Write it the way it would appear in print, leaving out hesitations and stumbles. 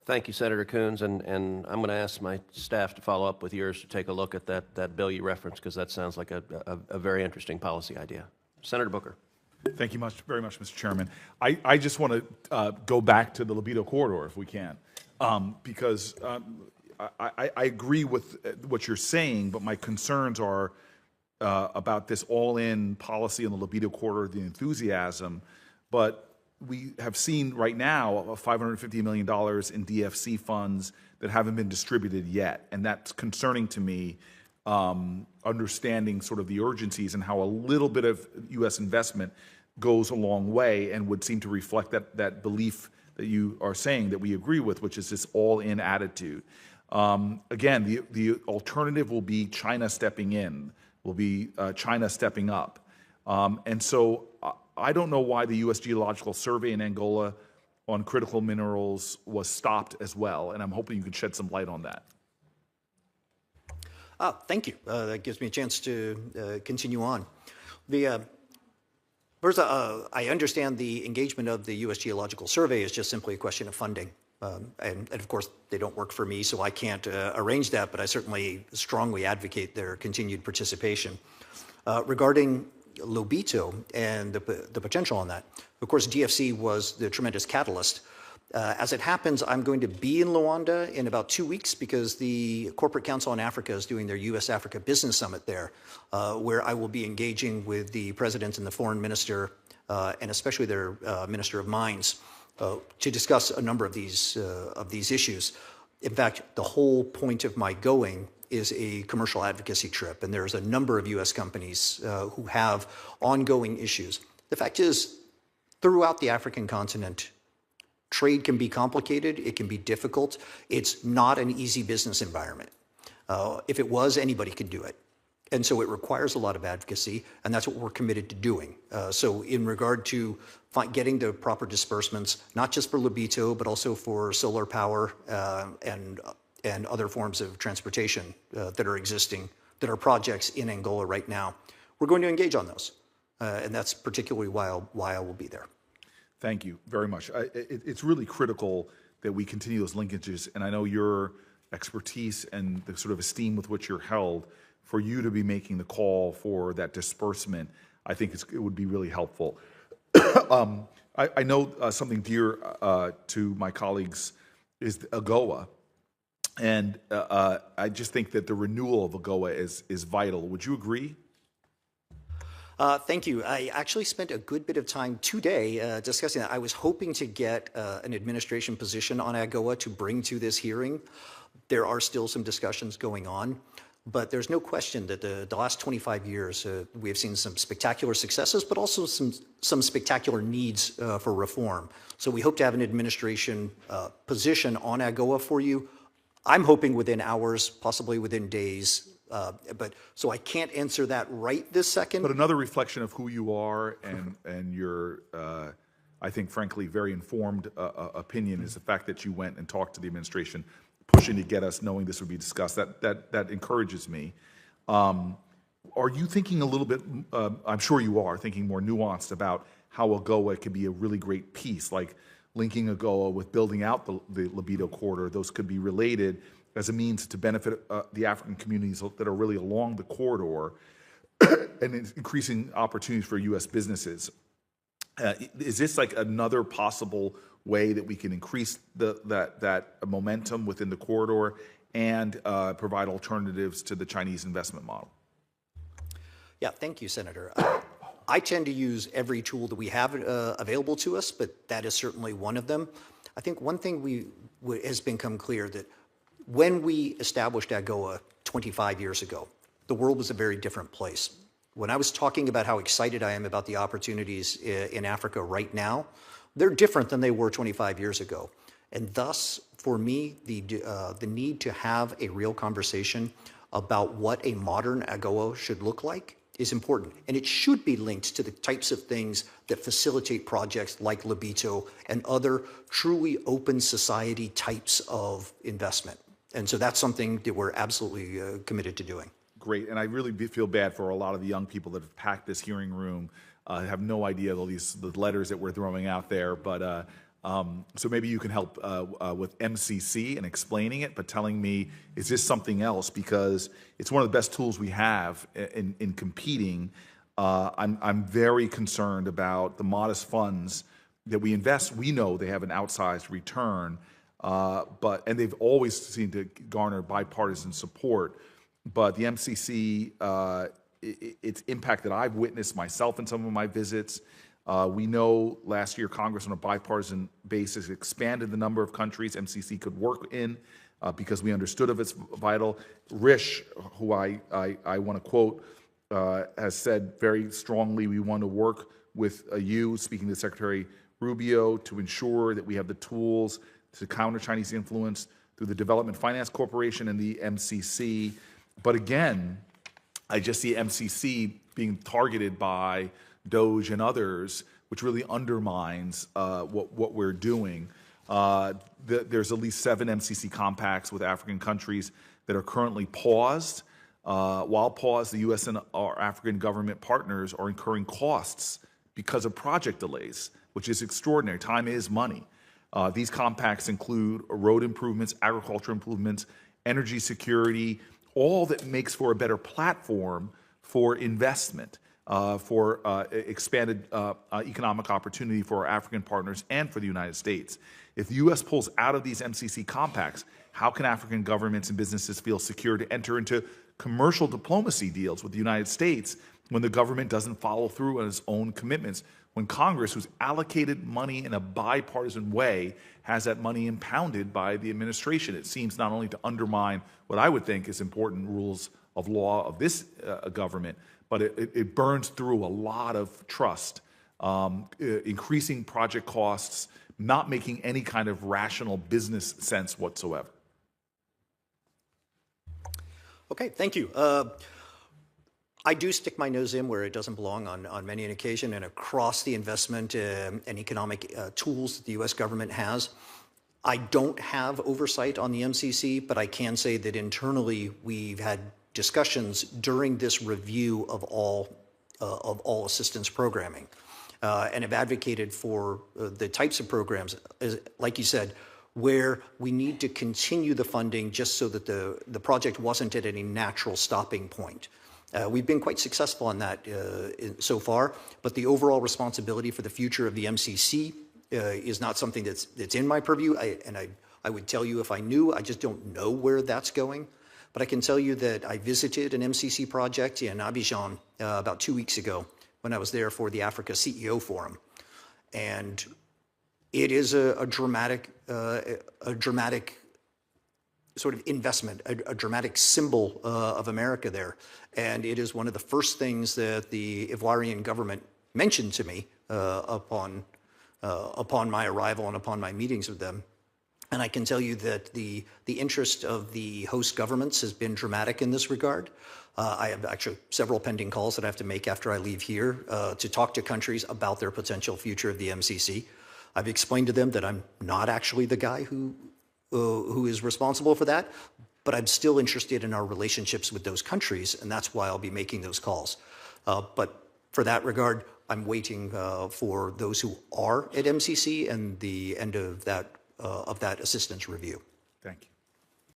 Thank you, Senator Coons, and I'm going to ask my staff to follow up with yours to take a look at that bill you referenced, because that sounds like a very interesting policy idea. Senator Booker. Thank you very much, Mr. Chairman. I just want to go back to the libido corridor, if we can, because I agree with what you're saying, but my concerns are about this all-in policy on the libido corridor, the enthusiasm, but we have seen right now $550 million in DFC funds that haven't been distributed yet, and that's concerning to me, understanding sort of the urgencies and how a little bit of U.S. investment goes a long way and would seem to reflect that belief that you are saying that we agree with, which is this all-in attitude. Again, the alternative will be China stepping in, will be China stepping up. And so I don't know why the U.S. Geological Survey in Angola on critical minerals was stopped as well, and I'm hoping you could shed some light on that. Thank you. That gives me a chance to continue on. First, I understand the engagement of the U.S. Geological Survey is just simply a question of funding. And of course, they don't work for me, so I can't arrange that, but I certainly strongly advocate their continued participation. Regarding Lobito and the potential on that, of course, DFC was the tremendous catalyst. As it happens, I'm going to be in Luanda in about 2 weeks because the Corporate Council on Africa is doing their U.S.-Africa Business Summit there, where I will be engaging with the President and the Foreign Minister, and especially their Minister of Mines, to discuss a number of these issues. In fact, the whole point of my going is a commercial advocacy trip, and there's a number of U.S. companies who have ongoing issues. The fact is, throughout the African continent, trade can be complicated, it can be difficult. It's not an easy business environment. If it was, anybody could do it. And so it requires a lot of advocacy, and that's what we're committed to doing. So in regard to getting the proper disbursements, not just for Lobito, but also for solar power and other forms of transportation that are existing, that are projects in Angola right now, we're going to engage on those. And that's particularly why I will be there. Thank you very much. It's really critical that we continue those linkages, and I know your expertise and the sort of esteem with which you're held, for you to be making the call for that disbursement, I think it would be really helpful. I know something dear to my colleagues is AGOA, and I just think that the renewal of AGOA is vital. Would you agree? Thank you. I actually spent a good bit of time today discussing that. I was hoping to get an administration position on AGOA to bring to this hearing. There are still some discussions going on, but there's no question that the last 25 years we have seen some spectacular successes, but also some spectacular needs for reform. So we hope to have an administration position on AGOA for you. I'm hoping within hours, possibly within days. But so I can't answer that right this second. But another reflection of who you are and your, I think, frankly, very informed opinion is the fact that you went and talked to the administration, pushing to get us, knowing this would be discussed. That encourages me. Are you thinking a little bit? I'm sure you are thinking more nuanced about how AGOA could be a really great piece, like linking AGOA with building out the libido corridor. Those could be related as a means to benefit the African communities that are really along the corridor and increasing opportunities for U.S. businesses. Is this like another possible way that we can increase that momentum within the corridor and provide alternatives to the Chinese investment model? Yeah, thank you, Senator. I tend to use every tool that we have available to us, but that is certainly one of them. I think one thing has become clear that when we established AGOA 25 years ago, the world was a very different place. When I was talking about how excited I am about the opportunities in Africa right now, they're different than they were 25 years ago. And thus, for me, the need to have a real conversation about what a modern AGOA should look like is important. And it should be linked to the types of things that facilitate projects like Lobito and other truly open society types of investment. And so that's something that we're absolutely committed to doing. Great, and I really feel bad for a lot of the young people that have packed this hearing room. Have no idea the letters that we're throwing out there, but So maybe you can help with MCC and explaining it, but telling me, is this something else? Because it's one of the best tools we have in competing. I'm very concerned about the modest funds that we invest. We know they have an outsized return, and they've always seemed to garner bipartisan support. But the MCC, its impact that I've witnessed myself in some of my visits. We know last year Congress on a bipartisan basis expanded the number of countries MCC could work in because we understood of its vital. Rish, who I want to quote, has said very strongly we want to work with you, speaking to Secretary Rubio, to ensure that we have the tools to counter Chinese influence through the Development Finance Corporation and the MCC. But again, I just see MCC being targeted by Doge and others, which really undermines what we're doing. There's at least 7 MCC compacts with African countries that are currently paused. While paused, the U.S. and our African government partners are incurring costs because of project delays, which is extraordinary. Time is money. These compacts include road improvements, agriculture improvements, energy security, all that makes for a better platform for investment, for expanded economic opportunity for our African partners and for the United States. If the U.S. pulls out of these MCC compacts, how can African governments and businesses feel secure to enter into commercial diplomacy deals with the United States when the government doesn't follow through on its own commitments, when Congress, who's allocated money in a bipartisan way, has that money impounded by the administration? It seems not only to undermine what I would think is important rules of law of this government, but it burns through a lot of trust, increasing project costs, not making any kind of rational business sense whatsoever. Okay, thank you. I do stick my nose in where it doesn't belong on many an occasion, and across the investment and economic tools that the U.S. government has. I don't have oversight on the MCC, but I can say that internally we've had discussions during this review of all assistance programming, and have advocated for the types of programs, like you said, where we need to continue the funding just so that the project wasn't at any natural stopping point. We've been quite successful on that so far, but the overall responsibility for the future of the MCC is not something that's in my purview. I would tell you if I knew. I just don't know where that's going. But I can tell you that I visited an MCC project in Abidjan about 2 weeks ago when I was there for the Africa CEO Forum, and it is a dramatic sort of investment, a dramatic symbol of America there. And it is one of the first things that the Ivoirian government mentioned to me upon my arrival and upon my meetings with them. And I can tell you that the interest of the host governments has been dramatic in this regard. I have actually several pending calls that I have to make after I leave here to talk to countries about their potential future of the MCC. I've explained to them that I'm not actually the guy who is responsible for that, but I'm still interested in our relationships with those countries, and that's why I'll be making those calls. But for that regard, I'm waiting for those who are at MCC and the end of that assistance review. Thank you.